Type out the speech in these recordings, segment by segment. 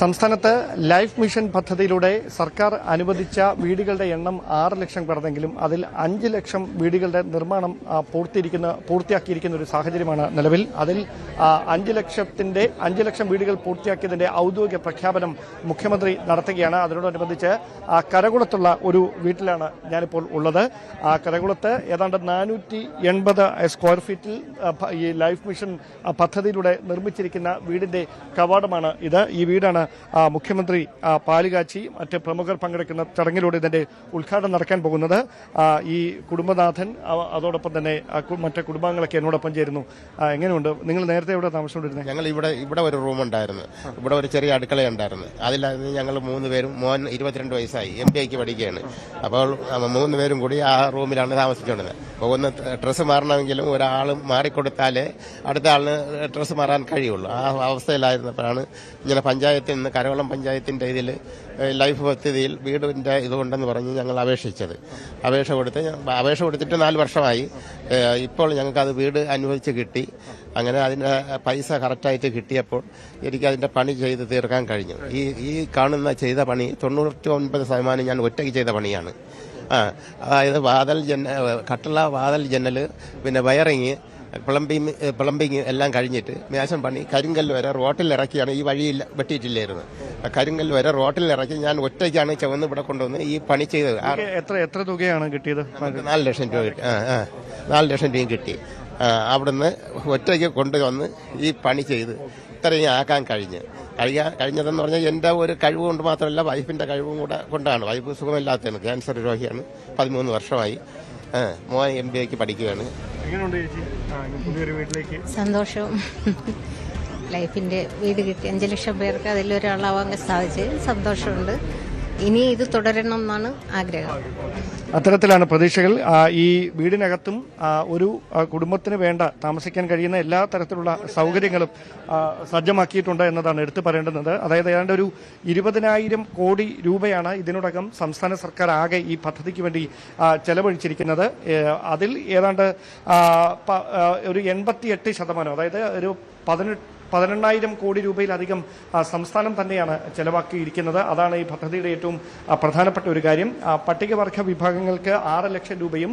സംസ്ഥാനത്ത് life mission പദ്ധതിയിലൂടെ സർക്കാർ അനുവദിച്ച വീടുകളുടെ എണ്ണം 6 ലക്ഷം കടന്നെങ്കിലും അതിൽ 5 ലക്ഷം വീടുകളുടെ നിർമ്മാണം പൂർത്തിയാക്കിയിരിക്കുന്ന ഒരു സാഹചര്യമാണ് നിലവിൽ. അതിൽ 5 ലക്ഷം വീടുകൾ പൂർത്തിയാക്കിയതിന്റെ ഔദ്യോഗിക പ്രഖ്യാപനം മുഖ്യമന്ത്രി നടത്തുകയാണ്. അതിനോടനുബന്ധിച്ച് കരകുളത്തുള്ള ഒരു വീട്ടിലാണ് ഞാനിപ്പോൾ ഉള്ളത്. കരകുളത്ത് ഏതാണ്ട് 480 സ്ക്വയർ ഫീറ്റിൽ ഈ ലൈഫ് മിഷൻ പദ്ധതിയിലൂടെ നിർമ്മിച്ചിരിക്കുന്ന വീടിന്റെ കവാടമാണ് ഇത്. ഈ വീടാണ് മുഖ്യമന്ത്രി പാലുകാച്ചി മറ്റ് പ്രമുഖർ പങ്കെടുക്കുന്ന ചടങ്ങിലൂടെ ഇതിന്റെ ഉദ്ഘാടനം നടക്കാൻ പോകുന്നത്. ഈ കുടുംബനാഥൻ അതോടൊപ്പം തന്നെ മറ്റ് കുടുംബാംഗങ്ങളൊക്കെ എന്നോടൊപ്പം ചേരുന്നു. എങ്ങനെയുണ്ട്? നിങ്ങൾ നേരത്തെ ഇവിടെ താമസിച്ചുകൊണ്ടിരുന്നത്? ഞങ്ങൾ ഇവിടെ ഒരു റൂം ഉണ്ടായിരുന്നു, ഇവിടെ ഒരു ചെറിയ അടുക്കള ഉണ്ടായിരുന്നു. അതിലായിരുന്നു ഞങ്ങൾ 3 പേരും. മോൻ 22 വയസ്സായി, MBAക്ക് പഠിക്കുകയാണ്. അപ്പോൾ 3 പേരും കൂടി ആ റൂമിലാണ് താമസിച്ചുകൊണ്ടിരുന്നത്. അപ്പോൾ ഒന്ന് ഡ്രസ്സ് മാറണമെങ്കിലും ഒരാൾ മാറിക്കൊടുത്താലേ അടുത്ത ആളിന് ഡ്രസ്സ് മാറാൻ കഴിയുള്ളൂ. ആ അവസ്ഥയിലായിരുന്നപ്പോഴാണ് ഇങ്ങനെ പഞ്ചായത്തിൽ നിന്ന് കരകുളം പഞ്ചായത്തിന്റെ ഇതിൽ ലൈഫ് പദ്ധതിയിൽ വീടിന്റെ ഇതുകൊണ്ടെന്ന് പറഞ്ഞ് ഞങ്ങൾ അപേക്ഷിച്ചത്. അപേക്ഷ കൊടുത്തിട്ട് 4 വർഷമായി. ഇപ്പോൾ ഞങ്ങൾക്കത് വീട് അനുവദിച്ച് കിട്ടി. അങ്ങനെ അതിന്റെ പൈസ കറക്റ്റായിട്ട് കിട്ടിയപ്പോൾ എനിക്ക് അതിന്റെ പണി ചെയ്ത് തീർക്കാൻ കഴിഞ്ഞു. ഈ കാണുന്ന ചെയ്ത പണി 99% ഞാൻ ഒറ്റയ്ക്ക് ചെയ്ത പണിയാണ്. അതായത് കട്ടള വാതൽ ജനൽ, പിന്നെ വയറിങ്, പ്ലംബിങ് എല്ലാം കഴിഞ്ഞിട്ട് മേശം പണി കരിങ്കല്ല് വരെ റോട്ടിലിറക്കിയാണ്. ഈ വഴിയിൽ വെട്ടിയിട്ടില്ലായിരുന്നു. കരിങ്കല്ല് വരെ റോട്ടിലിറക്കി ഞാൻ ഒറ്റയ്ക്കാണ് ചുവന്ന് ഇവിടെ കൊണ്ടുവന്ന് ഈ പണി ചെയ്തത്. എത്ര തുകയാണ് കിട്ടിയത്? 4 ലക്ഷം രൂപ കിട്ടി. 4 ലക്ഷം രൂപയും കിട്ടി. അവിടുന്ന് ഒറ്റയ്ക്ക് കൊണ്ടുവന്ന് ഈ പണി ചെയ്ത് ഇത്രയും ആക്കാൻ കഴിഞ്ഞതെന്ന് പറഞ്ഞാൽ എൻ്റെ ഒരു കഴിവ് കൊണ്ട് മാത്രമല്ല, വൈഫിന്റെ കഴിവും കൂടെ കൊണ്ടാണ്. വൈഫ് സുഖമില്ലാത്തതാണ്, ക്യാൻസർ രോഗിയാണ്. 13 വർഷമായി. മോൻ MBAക്ക് പഠിക്കുകയാണ്. സന്തോഷവും ലൈഫിന്റെ വീട് കിട്ടി 5 ലക്ഷം പേർക്ക് അതിലൊരാളാവാൻ സാധിച്ച് സന്തോഷമുണ്ട്. ഇനി ഇത് തുടരണം എന്നാണ് ആഗ്രഹം. അത്തരത്തിലാണ് പ്രതീക്ഷകൾ. ഈ വീടിനകത്തും ഒരു കുടുംബത്തിന് വേണ്ട താമസിക്കാൻ കഴിയുന്ന എല്ലാ തരത്തിലുള്ള സൗകര്യങ്ങളും സജ്ജമാക്കിയിട്ടുണ്ട് എന്നതാണ് എടുത്തു പറയേണ്ടുന്നത്. അതായത് ഏതാണ്ട് ഒരു 20,000 കോടി രൂപയാണ് ഇതിനോടകം സംസ്ഥാന സർക്കാർ ആകെ ഈ പദ്ധതിക്ക് വേണ്ടി ചെലവഴിച്ചിരിക്കുന്നത്. അതിൽ ഏതാണ്ട് ഒരു 88%, അതായത് ഒരു 18,000 കോടി രൂപയിലധികം സംസ്ഥാനം തന്നെയാണ് ചെലവാക്കിയിരിക്കുന്നത്. അതാണ് ഈ പദ്ധതിയുടെ ഏറ്റവും പ്രധാനപ്പെട്ട ഒരു കാര്യം. പട്ടികവർഗ വിഭാഗങ്ങൾക്ക് 6 ലക്ഷം രൂപയും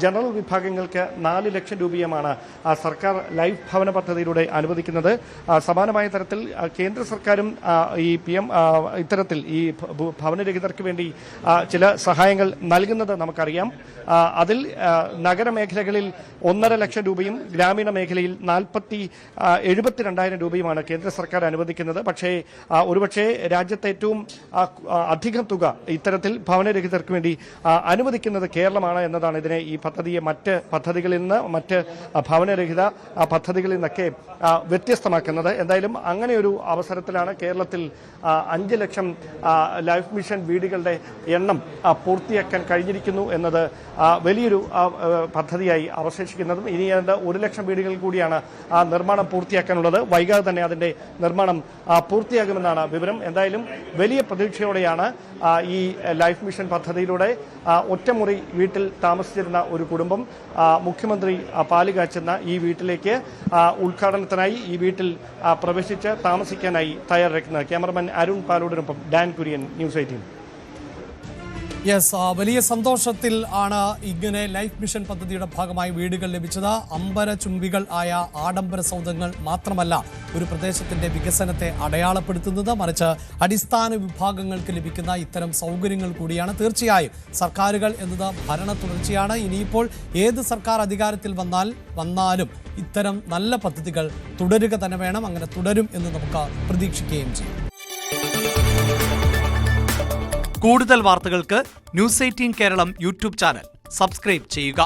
ജനറൽ വിഭാഗങ്ങൾക്ക് 4 ലക്ഷം രൂപയുമാണ് സർക്കാർ ലൈഫ് ഭവന പദ്ധതിയിലൂടെ അനുവദിക്കുന്നത്. സമാനമായ തരത്തിൽ കേന്ദ്ര സർക്കാരും ഈ PM ഇത്തരത്തിൽ ഈ ഭവനരഹിതർക്ക് വേണ്ടി ചില സഹായങ്ങൾ നൽകുന്നത് നമുക്കറിയാം. അതിൽ നഗരമേഖലകളിൽ 1.5 ലക്ഷം രൂപയും ഗ്രാമീണ മേഖലയിൽ 72,000 രൂപയുമാണ് കേന്ദ്ര സർക്കാർ അനുവദിക്കുന്നത്. പക്ഷേ ഒരുപക്ഷെ രാജ്യത്തെ ഏറ്റവും അധികം തുക ഇത്തരത്തിൽ ഭവനരഹിതർക്ക് വേണ്ടി അനുവദിക്കുന്നത് കേരളമാണ് എന്നതാണ് ഇതിനെ ഈ പദ്ധതിയെ മറ്റ് പദ്ധതികളിൽ നിന്ന്, മറ്റ് ഭവനരഹിത പദ്ധതികളിൽ നിന്നൊക്കെ വ്യത്യസ്തമാക്കുന്നത്. എന്തായാലും അങ്ങനെ ഒരു അവസരത്തിലാണ് കേരളത്തിൽ 5 ലക്ഷം ലൈഫ് മിഷൻ വീടുകളുടെ എണ്ണം പൂർത്തിയാക്കാൻ കഴിഞ്ഞിരിക്കുന്നു എന്നത് വലിയൊരു പദ്ധതിയായി അവശേഷിക്കുന്നതും. ഇനി 1 ലക്ഷം വീടുകൾ കൂടിയാണ് ആ നിർമ്മാണം പൂർത്തിയാക്കാനുള്ളത്. വൈകാതെ തന്നെ അതിന്റെ നിർമ്മാണം പൂർത്തിയാകുമെന്നാണ് വിവരം. എന്തായാലും വലിയ പ്രതീക്ഷയോടെയാണ് ഈ ലൈഫ് മിഷൻ പദ്ധതിയിലൂടെ ഒറ്റമുറി വീട്ടിൽ താമസിച്ചിരുന്ന ഒരു കുടുംബം മുഖ്യമന്ത്രി പാലുകാച്ചുന്ന ഈ വീട്ടിലേക്ക് ഉദ്ഘാടനത്തിനായി ഈ വീട്ടിൽ പ്രവേശിച്ച് താമസിക്കാനായി തയ്യാറെടുക്കുന്നത്. ക്യാമറമാൻ അരുൺ പാലോടിനൊപ്പം ഡാൻ കുര്യൻ, ന്യൂസ് 18. വലിയ സന്തോഷത്തിൽ ആണ് ഇങ്ങനെ ലൈഫ് മിഷൻ പദ്ധതിയുടെ ഭാഗമായി വീടുകൾ ലഭിച്ചത്. അമ്പരചുംബികൾ ആയ ആഡംബര സൗധങ്ങൾ മാത്രമല്ല ഒരു പ്രദേശത്തിന്റെ വികസനത്തെ അടയാളപ്പെടുത്തുന്നത്, മറിച്ച് അടിസ്ഥാന വിഭാഗങ്ങൾക്ക് ലഭിക്കുന്ന ഇത്തരം സൗകര്യങ്ങൾ കൂടിയാണ്. തീർച്ചയായും സർക്കാരുകൾ എന്നത് ഭരണ തുടർച്ചയാണ്. ഇനിയിപ്പോൾ ഏത് സർക്കാർ അധികാരത്തിൽ വന്നാലും ഇത്തരം നല്ല പദ്ധതികൾ തുടരുക തന്നെ വേണം. അങ്ങനെ തുടരും എന്ന് നമുക്ക് പ്രതീക്ഷിക്കുകയും ചെയ്യും. കൂടുതൽ വാർത്തകൾക്ക് news 18 Keralam YouTube channel subscribe ചെയ്യുക.